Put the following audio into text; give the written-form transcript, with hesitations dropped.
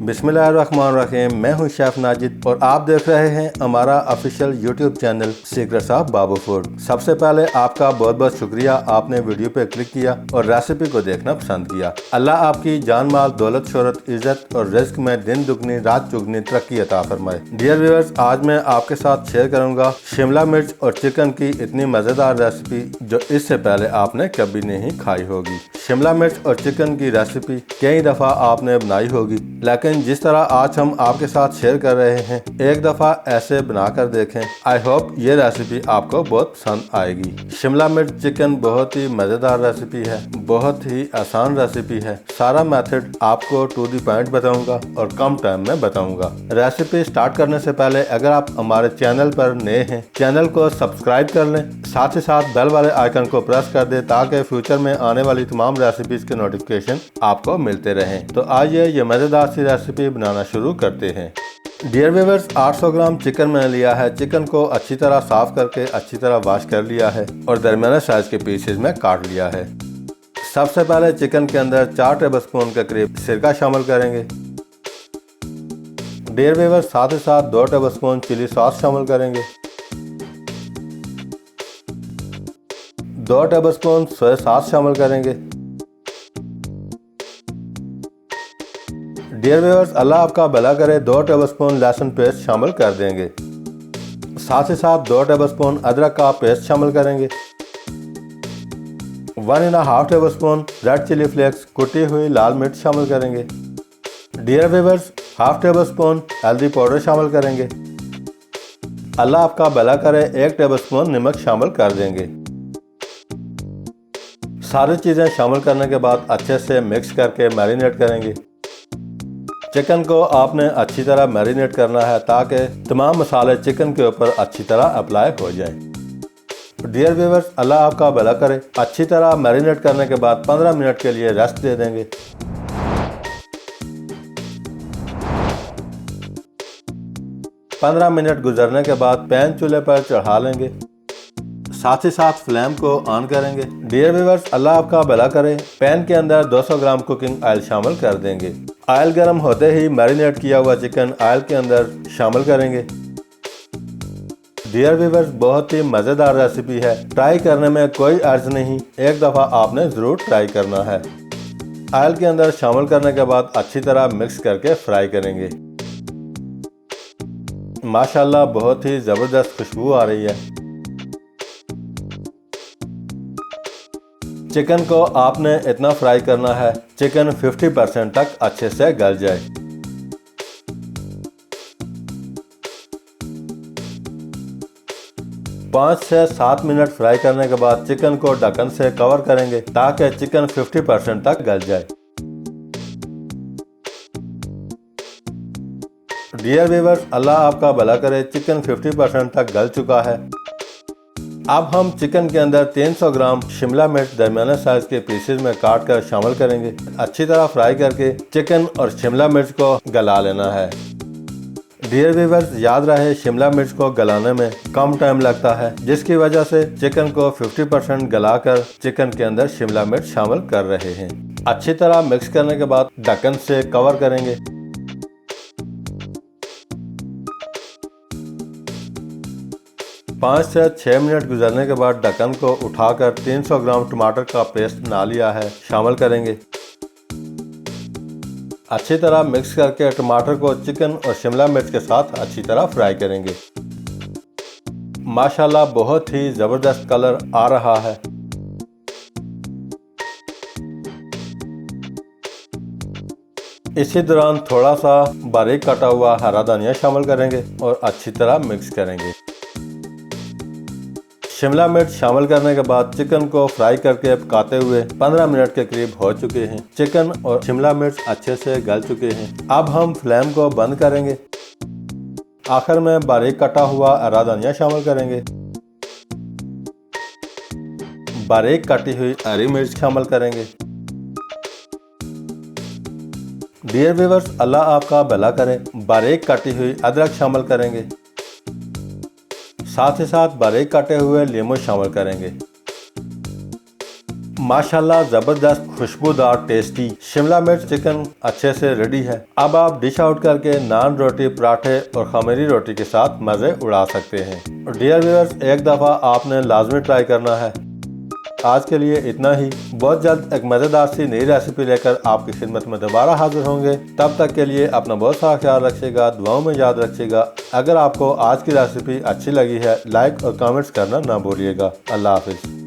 बिस्मिल्लाहिर्रहमानिर्रहीम। मैं हूं शेफ नाजिद और आप देख रहे हैं हमारा official YouTube channel secrets of Babu food. सबसे पहले आपका बहुत बहुत शुक्रिया, आपने वीडियो पे क्लिक किया और रेसिपी को देखना पसंद किया। अल्लाह आपकी जान माल दौलत शोहरत इज्जत और रिस्क में दिन दुगनी रात चुगनी तरक्की अता फरमाए। डियर व्यूअर्स, आज मैं आपके साथ शेयर करूंगा शिमला मिर्च और चिकन की इतनी मज़ेदार रेसिपी जो इससे पहले आपने कभी नहीं खाई होगी। शिमला मिर्च और चिकन की रेसिपी कई दफ़ा आपने बनाई होगी, लेकिन जिस तरह आज हम आपके साथ शेयर कर रहे हैं, एक दफ़ा ऐसे बनाकर देखें। आई होप ये रेसिपी आपको बहुत पसंद आएगी। शिमला मिर्च चिकन बहुत ही मज़ेदार रेसिपी है, बहुत ही आसान रेसिपी है। सारा मेथड आपको टू दी पॉइंट बताऊंगा और कम टाइम में बताऊंगा। रेसिपी स्टार्ट करने से पहले अगर आप हमारे चैनल पर नए हैं, चैनल को सब्सक्राइब कर लें, साथ ही साथ बेल वाले आइकन को प्रेस कर दें ताकि फ्यूचर में आने वाली तमाम रेसिपीज के नोटिफिकेशन आपको मिलते रहें। तो आइए ये मज़ेदार सी रेसिपी बनाना शुरू करते हैं। डियर व्यूअर्स, 800 ग्राम चिकन मैंने लिया है। चिकन को अच्छी तरह साफ करके अच्छी तरह वॉश कर लिया है और दरमियाने साइज के पीसेज में काट लिया है। सबसे पहले चिकन के अंदर 4 टेबलस्पून के करीब सिरका शामिल करेंगे। डियर व्यूअर्स, साथ ही साथ 2 टेबलस्पून चिली सॉस शामिल करेंगे। 2 टेबलस्पून सोया सॉस शामिल करेंगे। डियर व्यूअर्स, अल्लाह आपका भला करे, 2 टेबलस्पून लहसुन पेस्ट शामिल कर देंगे। साथ ही साथ 2 टेबलस्पून अदरक का पेस्ट शामिल करेंगे। 1.5 टेबलस्पून रेड चिली फ्लेक्स कुटी हुई लाल मिर्च शामिल करेंगे। डियर व्यूअर्स, 1/2 टेबलस्पून हल्दी पाउडर शामिल करेंगे। अल्लाह आपका भला करे, 1 टेबलस्पून नमक शामिल कर देंगे। सारी चीज़ें शामिल करने के बाद अच्छे से मिक्स करके मैरिनेट करेंगे। चिकन को आपने अच्छी तरह मैरिनेट करना है ताकि तमाम मसाले चिकन के ऊपर अच्छी तरह अप्लाई हो जाएं। डियर व्यूअर्स, अल्लाह आपका भला करे, अच्छी तरह मैरिनेट करने के बाद 15 मिनट के लिए रेस्ट दे देंगे। पंद्रह मिनट गुजरने के बाद पैन चूल्हे पर चढ़ा लेंगे, साथ ही साथ फ्लेम को ऑन करेंगे। डियर व्यूअर्स, अल्लाह आपका भला करे, पैन के अंदर 200 ग्राम कुकिंग ऑयल शामिल कर देंगे। ऑयल गर्म होते ही मैरिनेट किया हुआ चिकन ऑयल के अंदर शामिल करेंगे। डियर व्यूअर्स, बहुत ही मज़ेदार रेसिपी है, ट्राई करने में कोई अर्ज नहीं, एक दफ़ा आपने ज़रूर ट्राई करना है। ऑयल के अंदर शामिल करने के बाद अच्छी तरह मिक्स करके फ्राई करेंगे। माशाल्लाह बहुत ही ज़बरदस्त खुशबू आ रही है। चिकन को आपने इतना फ्राई करना है चिकन 50% तक अच्छे से गल जाए। पाँच से 7 मिनट फ्राई करने के बाद चिकन को ढक्कन से कवर करेंगे ताकि चिकन 50% तक गल जाए। डियर व्यूअर्स, अल्लाह आपका भला करे, चिकन 50% तक गल चुका है। अब हम चिकन के अंदर 300 ग्राम शिमला मिर्च दरमियाने साइज के पीसेस में काट कर शामिल करेंगे। अच्छी तरह फ्राई करके चिकन और शिमला मिर्च को गला लेना है। डियर व्यूअर्स, याद रहे शिमला मिर्च को गलाने में कम टाइम लगता है, जिसकी वजह से चिकन को 50% गलाकर चिकन के अंदर शिमला मिर्च शामिल कर रहे हैं। अच्छी तरह मिक्स करने के बाद ढक्कन से कवर करेंगे। 5 से 6 मिनट गुजरने के बाद ढक्कन को उठाकर 300 ग्राम टमाटर का पेस्ट बना लिया है शामिल करेंगे। अच्छी तरह मिक्स करके टमाटर को चिकन और शिमला मिर्च के साथ अच्छी तरह फ्राई करेंगे। माशाल्लाह बहुत ही ज़बरदस्त कलर आ रहा है। इसी दौरान थोड़ा सा बारीक कटा हुआ हरा धनिया शामिल करेंगे और अच्छी तरह मिक्स करेंगे। शिमला मिर्च शामिल करने के बाद चिकन को फ्राई करके पकाते हुए 15 मिनट के करीब हो चुके हैं। चिकन और शिमला मिर्च अच्छे से गल चुके हैं। अब हम फ्लेम को बंद करेंगे। आखिर में बारीक कटा हुआ हरा धनिया शामिल करेंगे। बारीक कटी हुई हरी मिर्च शामिल करेंगे। डियर व्यूअर्स, अल्लाह आपका भला करे, बारीक कटी हुई अदरक शामिल करेंगे। साथ ही साथ बारीक काटे हुए लीमू शामिल करेंगे। माशाल्लाह जबरदस्त खुशबूदार टेस्टी शिमला मिर्च चिकन अच्छे से रेडी है। अब आप डिश आउट करके नान, रोटी, पराठे और खमीरी रोटी के साथ मजे उड़ा सकते हैं। और डियर व्यूअर्स, एक दफा आपने लाजमी ट्राई करना है। आज के लिए इतना ही। बहुत जल्द एक मजेदार सी नई रेसिपी लेकर आपकी खिदमत में दोबारा हाजिर होंगे। तब तक के लिए अपना बहुत सारा ख्याल रखिएगा, दुआओं में याद रखिएगा। अगर आपको आज की रेसिपी अच्छी लगी है, लाइक और कमेंट्स करना ना भूलिएगा। अल्लाह हाफिज।